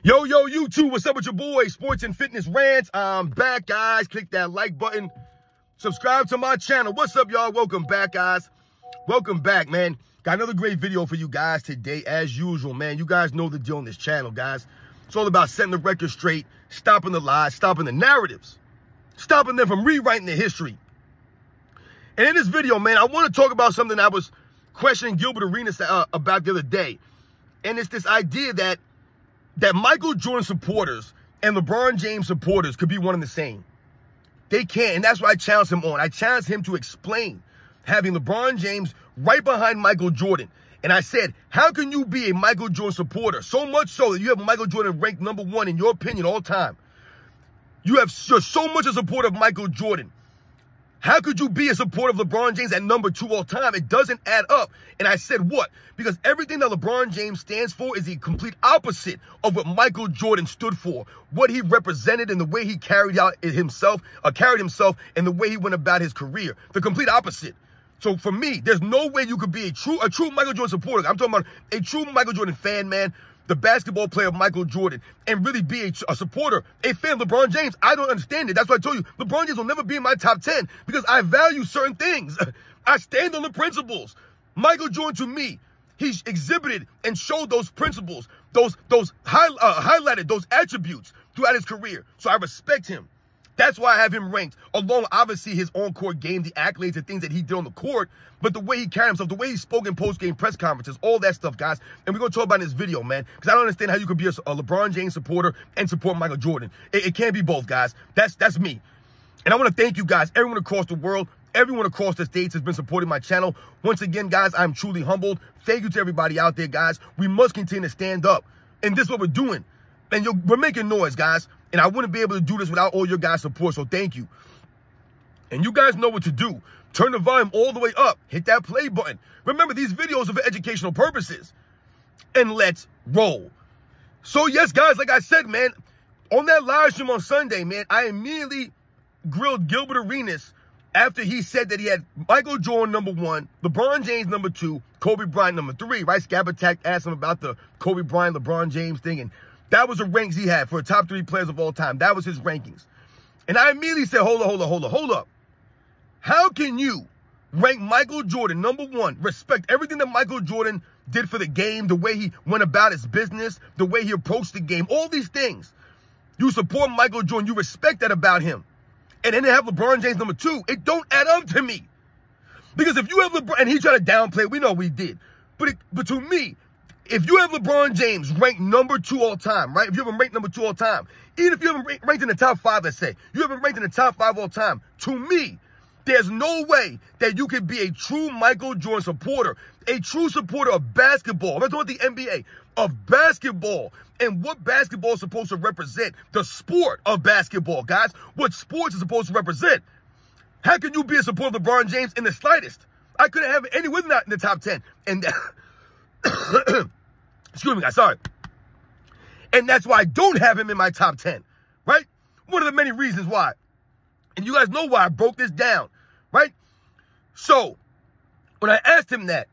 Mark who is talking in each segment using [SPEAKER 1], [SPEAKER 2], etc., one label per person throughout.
[SPEAKER 1] Yo, YouTube, what's up with your boy, Sports and Fitness Rants? I'm back, guys. Click that like button. Subscribe to my channel. What's up, y'all? Welcome back, guys. Welcome back, man. Got another great video for you guys today, as usual, man. You guys know the deal on this channel, guys. It's all about setting the record straight, stopping the lies, stopping the narratives, stopping them from rewriting the history. And in this video, man, I want to talk about something I was questioning Gilbert Arenas about the other day. And it's this idea that Michael Jordan supporters and LeBron James supporters could be one and the same. They can't, and that's why I challenged him on. I challenged him to explain having LeBron James right behind Michael Jordan. And I said, how can you be a Michael Jordan supporter? So much so that you have Michael Jordan ranked #1 in your opinion all time. You're so much a supporter of Michael Jordan. How could you be a supporter of LeBron James at #2 all time? It doesn't add up. And I said, what? Because everything that LeBron James stands for is the complete opposite of what Michael Jordan stood for, what he represented and the way he carried himself and the way he went about his career. The complete opposite. So for me, there's no way you could be a true Michael Jordan supporter. I'm talking about a true Michael Jordan fan, man, the basketball player of Michael Jordan, and really be a supporter, a fan of LeBron James. I don't understand it. That's why I told you, LeBron James will never be in my top 10 because I value certain things. I stand on the principles. Michael Jordan, to me, he's exhibited and showed those principles, highlighted those attributes throughout his career. So I respect him. That's why I have him ranked, along obviously his on-court game, the accolades and things that he did on the court, but the way he carried himself, the way he spoke in post-game press conferences, all that stuff, guys. And we're going to talk about in this video, man, because I don't understand how you could be a LeBron James supporter and support Michael Jordan. It can't be both, guys. That's me. And I want to thank you guys, everyone across the world, everyone across the states has been supporting my channel. Once again, guys, I'm truly humbled. Thank you to everybody out there, guys. We must continue to stand up. And this is what we're doing. And we're making noise, guys. And I wouldn't be able to do this without all your guys' support, so thank you. And you guys know what to do. Turn the volume all the way up. Hit that play button. Remember, these videos are for educational purposes. And let's roll. So, yes, guys, like I said, man, on that live stream on Sunday, man, I immediately grilled Gilbert Arenas after he said that he had Michael Jordan #1, LeBron James #2, Kobe Bryant #3, right? Scab Attack asked him about the Kobe Bryant, LeBron James thing, and that was the ranks he had for the top 3 players of all time. That was his rankings. And I immediately said, hold up. How can you rank Michael Jordan #1, respect everything that Michael Jordan did for the game, the way he went about his business, the way he approached the game, all these things. You support Michael Jordan, you respect that about him. And then they have LeBron James #2. It don't add up to me. Because if you have LeBron, and he tried to downplay it, we know we did. But to me, if you have LeBron James ranked #2 all time, right? If you have him ranked #2 all time, even if you have him ranked in the top 5, let's say, you have him ranked in the top 5 all time, to me, there's no way that you can be a true Michael Jordan supporter, a true supporter of basketball. I'm not talking about the NBA, of basketball, and what basketball is supposed to represent, the sport of basketball, guys, what sports is supposed to represent. How can you be a supporter of LeBron James in the slightest? I couldn't have any with that in the top 10. And excuse me, guys, sorry. And that's why I don't have him in my top 10, right? One of the many reasons why. And you guys know why I broke this down, right? So, when I asked him that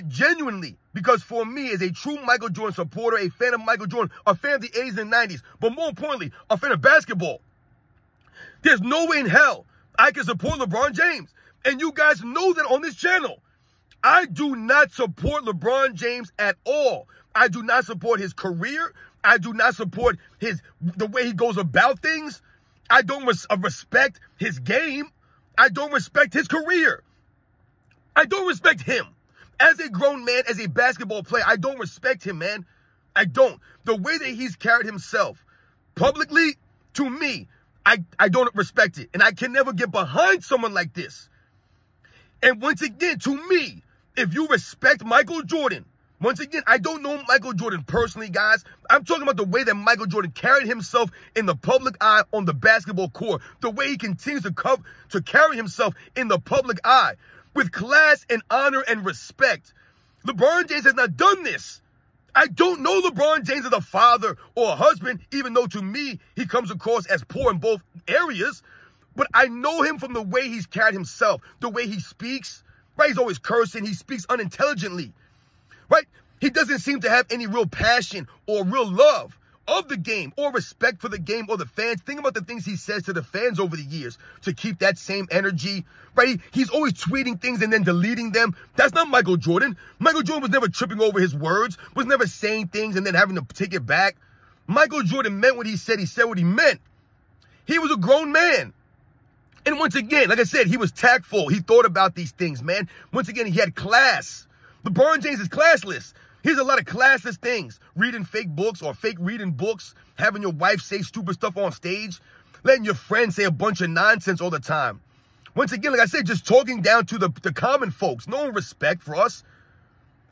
[SPEAKER 1] genuinely, because for me, as a true Michael Jordan supporter, a fan of Michael Jordan, a fan of the 80s and 90s, but more importantly, a fan of basketball, there's no way in hell I can support LeBron James. And you guys know that on this channel. I do not support LeBron James at all. I do not support his career. I do not support the way he goes about things. I don't respect his game. I don't respect his career. I don't respect him. As a grown man, as a basketball player, I don't respect him, man. I don't. The way that he's carried himself publicly, to me, I don't respect it. And I can never get behind someone like this. And once again, to me, if you respect Michael Jordan, once again, I don't know Michael Jordan personally, guys. I'm talking about the way that Michael Jordan carried himself in the public eye on the basketball court, the way he continues to carry himself in the public eye with class and honor and respect. LeBron James has not done this. I don't know LeBron James as a father or a husband, even though to me, he comes across as poor in both areas. But I know him from the way he's carried himself, the way he speaks, right? He's always cursing. He speaks unintelligently, right? He doesn't seem to have any real passion or real love of the game or respect for the game or the fans. Think about the things he says to the fans over the years to keep that same energy, right? He's always tweeting things and then deleting them. That's not Michael Jordan. Michael Jordan was never tripping over his words, was never saying things and then having to take it back. Michael Jordan meant what he said what he meant. He was a grown man. And once again, like I said, he was tactful. He thought about these things, man. Once again, he had class. LeBron James is classless. He has a lot of classless things. Reading fake books or fake reading books. Having your wife say stupid stuff on stage. Letting your friends say a bunch of nonsense all the time. Once again, like I said, just talking down to the common folks. No respect for us.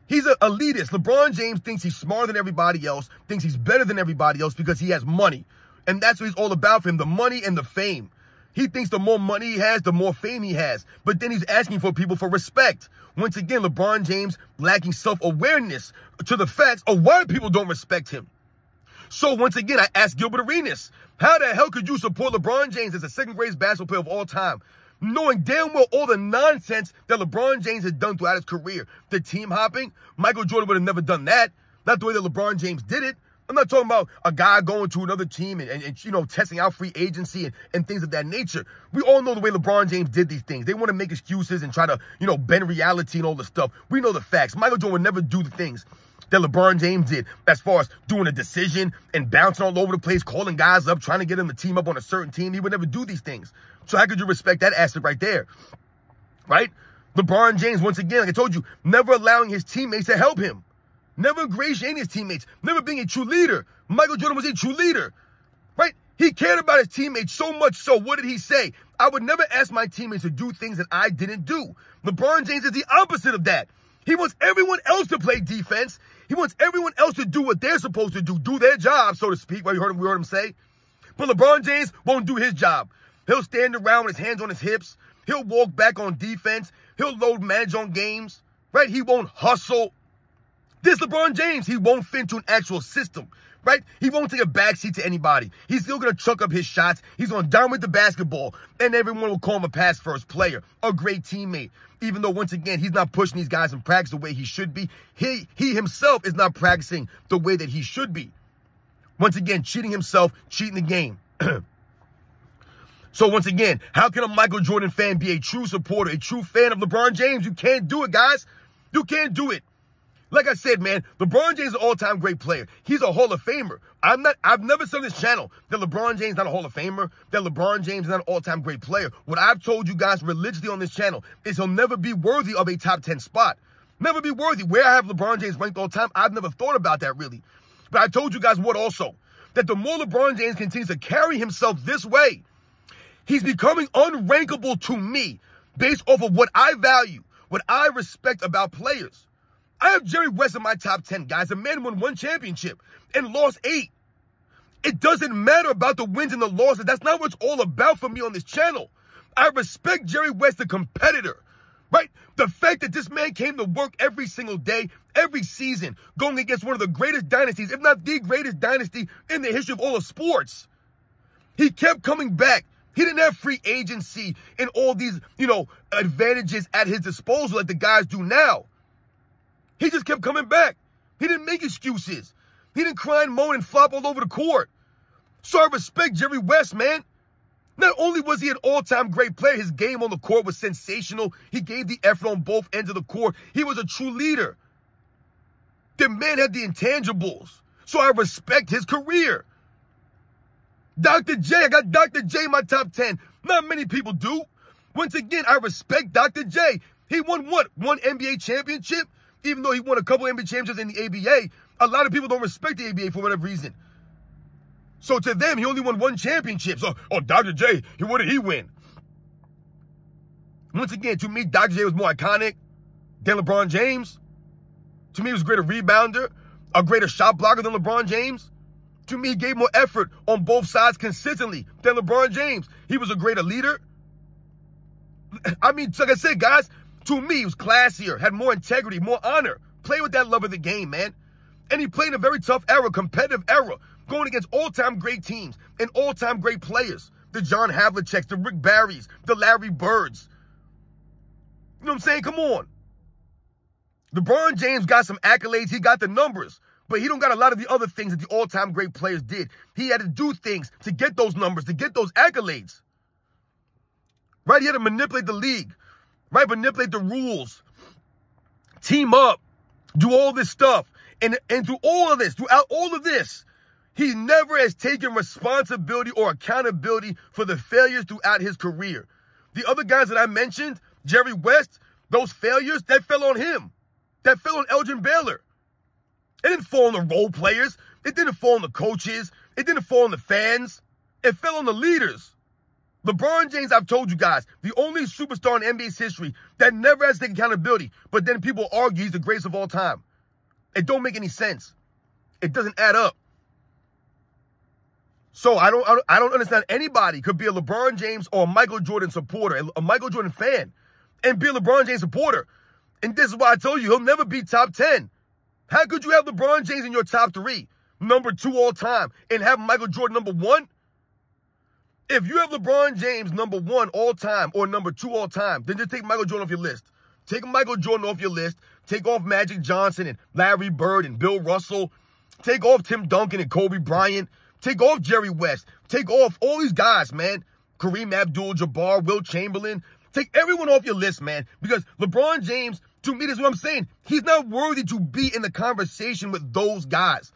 [SPEAKER 1] He's an elitist. LeBron James thinks he's smarter than everybody else. Thinks he's better than everybody else because he has money. And that's what he's all about for him. The money and the fame. He thinks the more money he has, the more fame he has. But then he's asking for people for respect. Once again, LeBron James lacking self-awareness to the facts of why people don't respect him. So once again, I asked Gilbert Arenas, how the hell could you support LeBron James as a second-grade basketball player of all time, knowing damn well all the nonsense that LeBron James has done throughout his career? The team hopping, Michael Jordan would have never done that. Not the way that LeBron James did it. I'm not talking about a guy going to another team and you know, testing out free agency and things of that nature. We all know the way LeBron James did these things. They want to make excuses and try to, you know, bend reality and all the stuff. We know the facts. Michael Jordan would never do the things that LeBron James did as far as doing a decision and bouncing all over the place, calling guys up, trying to get him to team up on a certain team. He would never do these things. So how could you respect that aspect right there? Right? LeBron James, once again, like I told you, never allowing his teammates to help him. Never ingratiating his teammates. Never being a true leader. Michael Jordan was a true leader. Right? He cared about his teammates so much so. What did he say? I would never ask my teammates to do things that I didn't do. LeBron James is the opposite of that. He wants everyone else to play defense. He wants everyone else to do what they're supposed to do their job, so to speak. Right? We heard him say. But LeBron James won't do his job. He'll stand around with his hands on his hips. He'll walk back on defense. He'll load manage on games. Right? He won't hustle. This LeBron James, he won't fit into an actual system, right? He won't take a backseat to anybody. He's still going to chuck up his shots. He's going to dominate the basketball, and everyone will call him a pass-first player, a great teammate. Even though, once again, he's not pushing these guys in practice the way he should be. He himself is not practicing the way that he should be. Once again, cheating himself, cheating the game. So once again, how can a Michael Jordan fan be a true supporter, a true fan of LeBron James? You can't do it, guys. You can't do it. Like I said, man, LeBron James is an all-time great player. He's a Hall of Famer. I've never said on this channel that LeBron James is not a Hall of Famer, that LeBron James is not an all-time great player. What I've told you guys religiously on this channel is he'll never be worthy of a top 10 spot. Never be worthy. Where I have LeBron James ranked all the time, I've never thought about that really. But I told you guys what also, that the more LeBron James continues to carry himself this way, he's becoming unrankable to me based off of what I value, what I respect about players. I have Jerry West in my top 10, guys. The man won 1 championship and lost 8. It doesn't matter about the wins and the losses. That's not what it's all about for me on this channel. I respect Jerry West, the competitor, right? The fact that this man came to work every single day, every season, going against one of the greatest dynasties, if not the greatest dynasty in the history of all of sports. He kept coming back. He didn't have free agency and all these, you know, advantages at his disposal like the guys do now. He just kept coming back. He didn't make excuses. He didn't cry and moan and flop all over the court. So I respect Jerry West, man. Not only was he an all-time great player, his game on the court was sensational. He gave the effort on both ends of the court. He was a true leader. The man had the intangibles. So I respect his career. Dr. J, I got Dr. J in my top 10. Not many people do. Once again, I respect Dr. J. He won what? 1 NBA championship? Even though he won a couple NBA championships in the ABA, a lot of people don't respect the ABA for whatever reason. So to them, he only won 1 championship. So, Dr. J, what did he win? Once again, to me, Dr. J was more iconic than LeBron James. To me, he was a greater rebounder, a greater shot blocker than LeBron James. To me, he gave more effort on both sides consistently than LeBron James. He was a greater leader. I mean, like I said, guys, to me, he was classier, had more integrity, more honor. Played with that love of the game, man. And he played in a very tough era, competitive era, going against all-time great teams and all-time great players. The John Havliceks, the Rick Barrys, the Larry Birds. You know what I'm saying? Come on. LeBron James got some accolades. He got the numbers. But he don't got a lot of the other things that the all-time great players did. He had to do things to get those numbers, to get those accolades. Right? He had to manipulate the league. Right? Manipulate the rules. Team up. Do all this stuff. And through all of this, throughout all of this, he never has taken responsibility or accountability for the failures throughout his career. The other guys that I mentioned, Jerry West, those failures, that fell on him. That fell on Elgin Baylor. It didn't fall on the role players. It didn't fall on the coaches. It didn't fall on the fans. It fell on the leaders. LeBron James, I've told you guys, the only superstar in NBA's history that never has to take accountability, but then people argue he's the greatest of all time. It don't make any sense. It doesn't add up. So I don't understand anybody could be a LeBron James or a Michael Jordan supporter, a Michael Jordan fan, and be a LeBron James supporter. And this is why I told you he'll never be top 10. How could you have LeBron James in your top 3, number 2 all time, and have Michael Jordan number 1? If you have LeBron James number 1 all time or number 2 all time, then just take Michael Jordan off your list. Take Michael Jordan off your list. Take off Magic Johnson and Larry Bird and Bill Russell. Take off Tim Duncan and Kobe Bryant. Take off Jerry West. Take off all these guys, man. Kareem Abdul-Jabbar, Wilt Chamberlain. Take everyone off your list, man. Because LeBron James, to me, this is what I'm saying. He's not worthy to be in the conversation with those guys.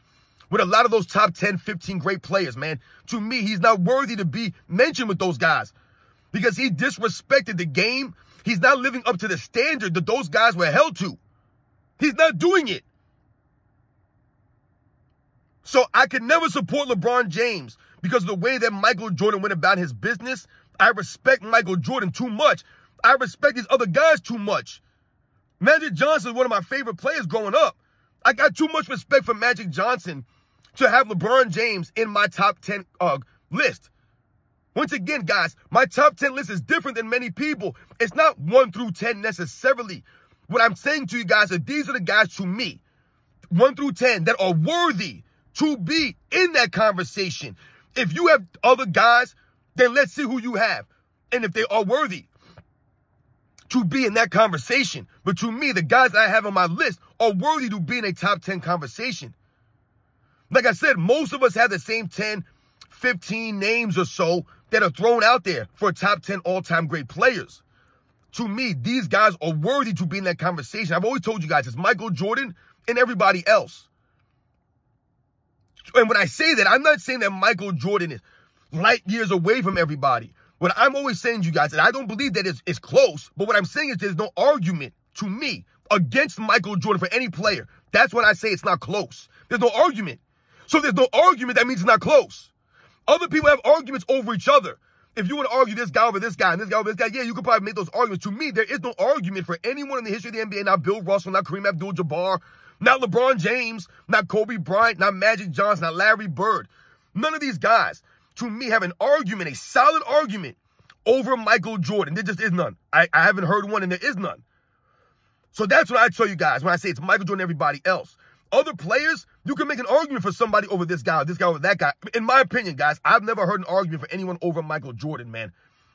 [SPEAKER 1] With a lot of those top 10, 15 great players, man. To me, he's not worthy to be mentioned with those guys. Because he disrespected the game. He's not living up to the standard that those guys were held to. He's not doing it. So I could never support LeBron James because of the way that Michael Jordan went about his business. I respect Michael Jordan too much. I respect these other guys too much. Magic Johnson is one of my favorite players growing up. I got too much respect for Magic Johnson to have LeBron James in my top 10 list. Once again, guys, my top 10 list is different than many people. It's not 1 through 10 necessarily. What I'm saying to you guys is these are the guys to me, 1 through 10, that are worthy to be in that conversation. If you have other guys, then let's see who you have. And if they are worthy to be in that conversation. But to me, the guys I have on my list are worthy to be in a top 10 conversation. Like I said, most of us have the same 10, 15 names or so that are thrown out there for top 10 all-time great players. To me, these guys are worthy to be in that conversation. I've always told you guys, it's Michael Jordan and everybody else. And when I say that, I'm not saying that Michael Jordan is light years away from everybody. What I'm always saying to you guys, and I don't believe that it's close, but what I'm saying is there's no argument to me against Michael Jordan for any player. That's when I say it's not close. There's no argument. So there's no argument, that means it's not close. Other people have arguments over each other. If you want to argue this guy over this guy and this guy over this guy, yeah, you could probably make those arguments. To me, there is no argument for anyone in the history of the NBA, not Bill Russell, not Kareem Abdul-Jabbar, not LeBron James, not Kobe Bryant, not Magic Johnson, not Larry Bird. None of these guys, to me, have an argument, a solid argument over Michael Jordan. There just is none. I haven't heard one, and there is none. So that's what I tell you guys when I say it's Michael Jordan and everybody else. Other players, you can make an argument for somebody over this guy over that guy. In my opinion, guys, I've never heard an argument for anyone over Michael Jordan, man.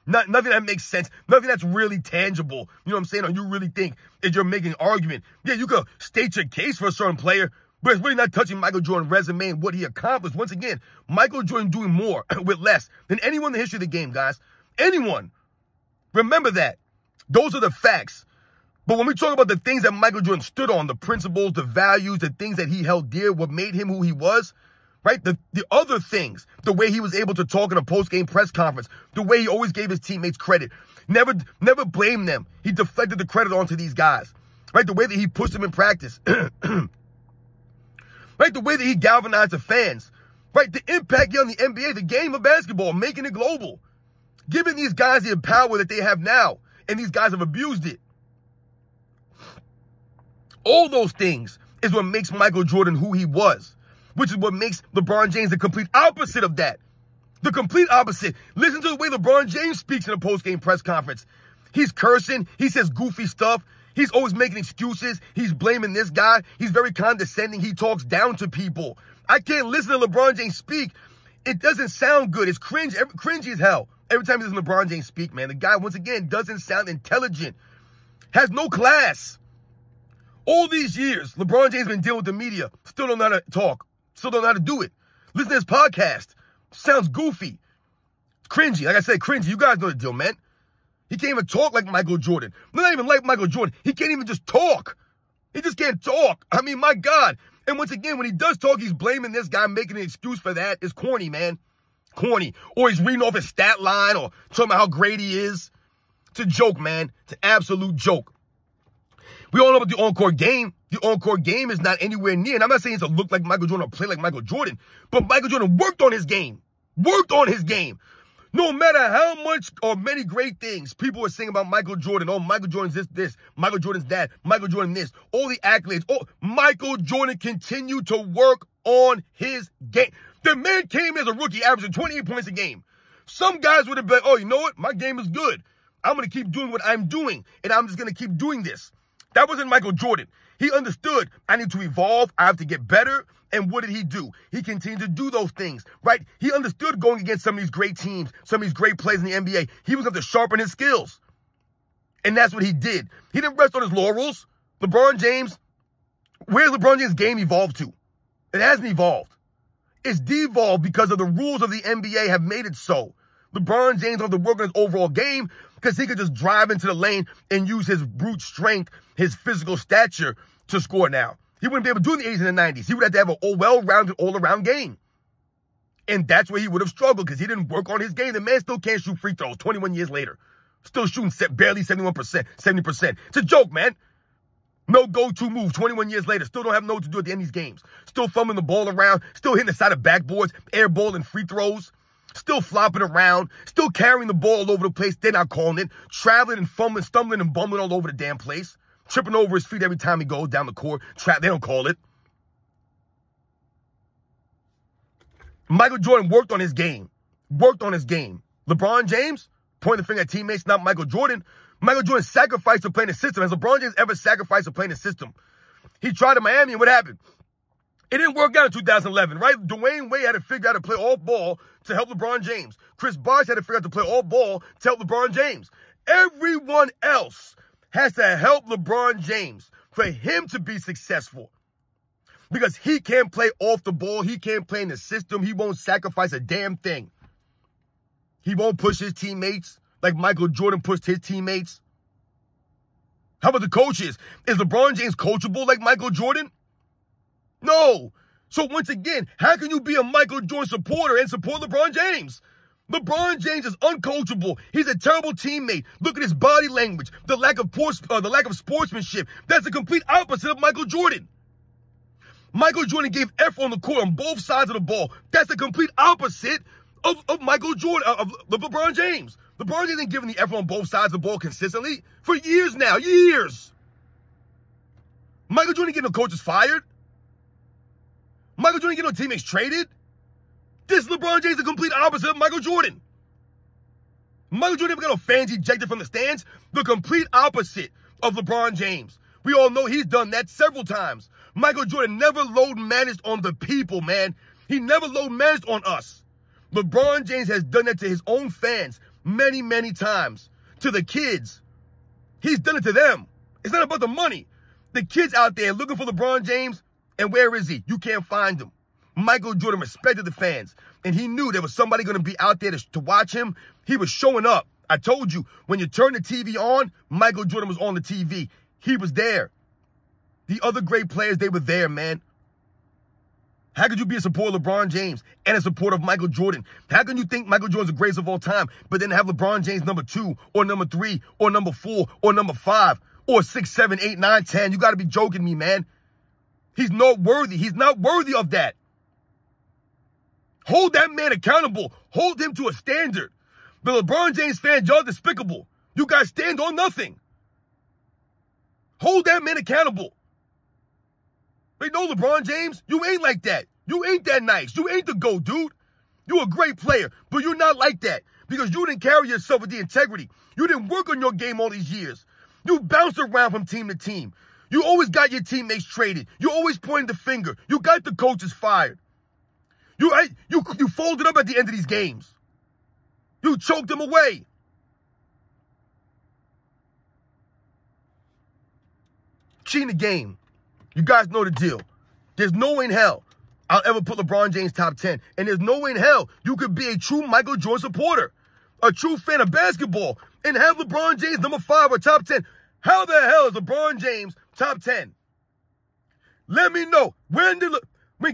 [SPEAKER 1] Nothing that makes sense. Nothing that's really tangible. You know what I'm saying? Or you really think that you're making an argument. Yeah, you could state your case for a certain player, but it's really not touching Michael Jordan's resume and what he accomplished. Once again, Michael Jordan doing more with less than anyone in the history of the game, guys. Anyone. Remember that. Those are the facts. But when we talk about the things that Michael Jordan stood on, the principles, the values, the things that he held dear, what made him who he was, right? The other things, the way he was able to talk in a post-game press conference, the way he always gave his teammates credit, never blamed them. He deflected the credit onto these guys, right? The way that he pushed them in practice, right? The way that he galvanized the fans, right? The impact on the NBA, the game of basketball, making it global, giving these guys the power that they have now, and these guys have abused it. All those things is what makes Michael Jordan who he was, which is what makes LeBron James the complete opposite of that. The complete opposite. Listen to the way LeBron James speaks in a post-game press conference. He's cursing. He says goofy stuff. He's always making excuses. He's blaming this guy. He's very condescending. He talks down to people. I can't listen to LeBron James speak. It doesn't sound good. It's cringy as hell. Every time you listen to LeBron James speak, man, the guy, once again, doesn't sound intelligent. Has no class. All these years, LeBron James been dealing with the media. Still don't know how to talk. Still don't know how to do it. Listen to his podcast. Sounds goofy. Cringy. Like I said, cringy. You guys know the deal, man. He can't even talk like Michael Jordan. Not even like Michael Jordan. He can't even just talk. He just can't talk. I mean, my God. And once again, when he does talk, he's blaming this guy, making an excuse for that. It's corny, man. Corny. Or he's reading off his stat line or talking about how great he is. It's a joke, man. It's an absolute joke. We all know about the on-court game. The on-court game is not anywhere near. And I'm not saying it's to look like Michael Jordan or play like Michael Jordan. But Michael Jordan worked on his game. Worked on his game. No matter how much or many great things people are saying about Michael Jordan. Oh, Michael Jordan's this. Michael Jordan's that. Michael Jordan this. All the accolades. Oh, Michael Jordan continued to work on his game. The man came as a rookie averaging 28 points a game. Some guys would have been, oh, you know what? My game is good. I'm going to keep doing what I'm doing. And I'm just going to keep doing this. That wasn't Michael Jordan. He understood, I need to evolve. I have to get better. And what did he do? He continued to do those things, right? He understood going against some of these great teams, some of these great players in the NBA. He was going to have to sharpen his skills. And that's what he did. He didn't rest on his laurels. LeBron James, where's LeBron James' game evolved to? It hasn't evolved. It's devolved because of the rules of the NBA have made it so. LeBron James has to work on his overall game because he could just drive into the lane and use his brute strength, his physical stature to score now. He wouldn't be able to do it in the 80s and the 90s. He would have to have a well-rounded, all-around game. And that's where he would have struggled because he didn't work on his game. The man still can't shoot free throws 21 years later. Still shooting barely 71%, 70%. It's a joke, man. No go-to move 21 years later. Still don't have no to do at the end of these games. Still fumbling the ball around. Still hitting the side of backboards, air ball and free throws. Still flopping around. Still carrying the ball all over the place. They're not calling it. Traveling and fumbling, stumbling and bumbling all over the damn place. Tripping over his feet every time he goes down the court. They don't call it. Michael Jordan worked on his game. Worked on his game. LeBron James, pointing the finger at teammates, not Michael Jordan. Michael Jordan sacrificed to play in the system. Has LeBron James ever sacrificed to play in the system? He tried in Miami, and what happened? It didn't work out in 2011, right? Dwayne Wade had to figure out how to play off ball to help LeBron James. Chris Bosh had to figure out to play off ball to help LeBron James. Everyone else has to help LeBron James for him to be successful. Because he can't play off the ball. He can't play in the system. He won't sacrifice a damn thing. He won't push his teammates like Michael Jordan pushed his teammates. How about the coaches? Is LeBron James coachable like Michael Jordan? No. So once again, how can you be a Michael Jordan supporter and support LeBron James? LeBron James is uncoachable. He's a terrible teammate. Look at his body language, the lack of sportsmanship. That's the complete opposite of Michael Jordan. Michael Jordan gave effort on the court on both sides of the ball. That's the complete opposite of Michael Jordan, of LeBron James. LeBron James ain't giving the effort on both sides of the ball consistently for years now. Years. Michael Jordan getting no coaches fired. Michael Jordan getting no teammates traded. This LeBron James is the complete opposite of Michael Jordan. Michael Jordan never got no fans ejected from the stands. The complete opposite of LeBron James. We all know he's done that several times. Michael Jordan never load managed on the people, man. He never load managed on us. LeBron James has done that to his own fans many, many times. To the kids. He's done it to them. It's not about the money. The kids out there looking for LeBron James, and where is he? You can't find him. Michael Jordan respected the fans, and he knew there was somebody going to be out there to watch him. He was showing up. I told you, when you turn the TV on, Michael Jordan was on the TV. He was there. The other great players, they were there, man. How could you be a supporter of LeBron James and a supporter of Michael Jordan? How can you think Michael Jordan's the greatest of all time, but then have LeBron James number 2 or number 3 or number 4 or number 5 or 6, 7, 8, 9, 10? You got to be joking me, man. He's not worthy. He's not worthy of that. Hold that man accountable. Hold him to a standard. The LeBron James fans, y'all despicable. You guys stand on nothing. Hold that man accountable. Wait, no, LeBron James, you ain't like that. You ain't that nice. You ain't the GOAT, dude. You're a great player, but you're not like that because you didn't carry yourself with the integrity. You didn't work on your game all these years. You bounced around from team to team. You always got your teammates traded. You always pointed the finger. You got the coaches fired. You folded up at the end of these games. You choked them away. Cheating the game. You guys know the deal. There's no way in hell I'll ever put LeBron James top 10. And there's no way in hell you could be a true Michael Jordan supporter, a true fan of basketball, and have LeBron James number 5 or top 10. How the hell is LeBron James top 10? Let me know. When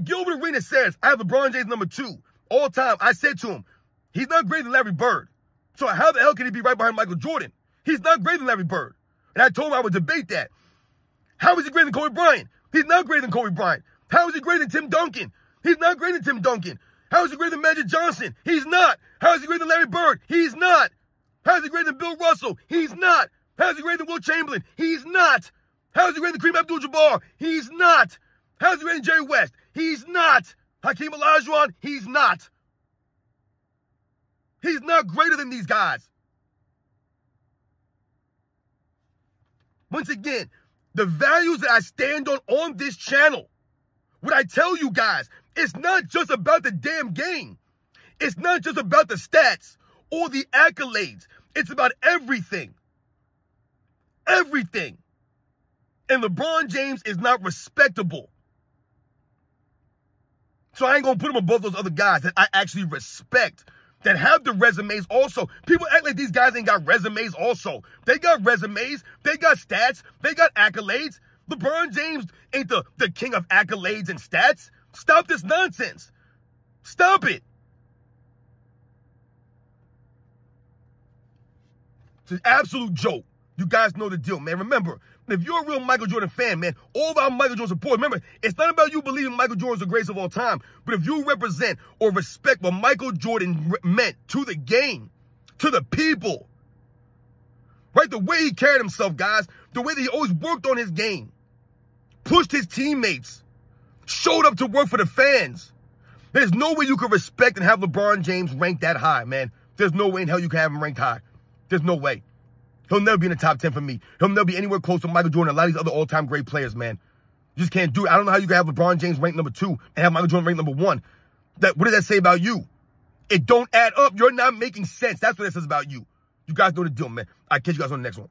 [SPEAKER 1] Gilbert Arenas says I have LeBron James number 2 all time, I said to him, he's not greater than Larry Bird. So how the hell can he be right behind Michael Jordan? He's not greater than Larry Bird. And I told him I would debate that. How is he greater than Kobe Bryant? He's not greater than Kobe Bryant. How is he greater than Tim Duncan? He's not greater than Tim Duncan. How is he greater than Magic Johnson? He's not. How is he greater than Larry Bird? He's not. How is he greater than Bill Russell? He's not. How is he greater than Will Chamberlain? He's not. How is he greater than Kareem Abdul-Jabbar? He's not. How is he greater than Jerry West? He's not. Hakeem Olajuwon? He's not. He's not greater than these guys. Once again, the values that I stand on this channel, what I tell you guys, it's not just about the damn game. It's not just about the stats or the accolades. It's about everything. Everything. And LeBron James is not respectable. So I ain't going to put him above those other guys that I actually respect, that have the resumes also. People act like these guys ain't got resumes also. They got resumes. They got stats. They got accolades. LeBron James ain't the king of accolades and stats. Stop this nonsense. Stop it. It's an absolute joke. You guys know the deal, man. Remember, if you're a real Michael Jordan fan, man, all of our Michael Jordan support, remember, it's not about you believing Michael Jordan's the greatest of all time, but if you represent or respect what Michael Jordan meant to the game, to the people, right? The way he carried himself, guys, the way that he always worked on his game, pushed his teammates, showed up to work for the fans. There's no way you can respect and have LeBron James ranked that high, man. There's no way in hell you can have him ranked high. There's no way. He'll never be in the top 10 for me. He'll never be anywhere close to Michael Jordan and a lot of these other all-time great players, man. You just can't do it. I don't know how you can have LeBron James ranked number 2 and have Michael Jordan ranked number 1. What does that say about you? It don't add up. You're not making sense. That's what it says about you. You guys know the deal, man. I'll catch you guys on the next one.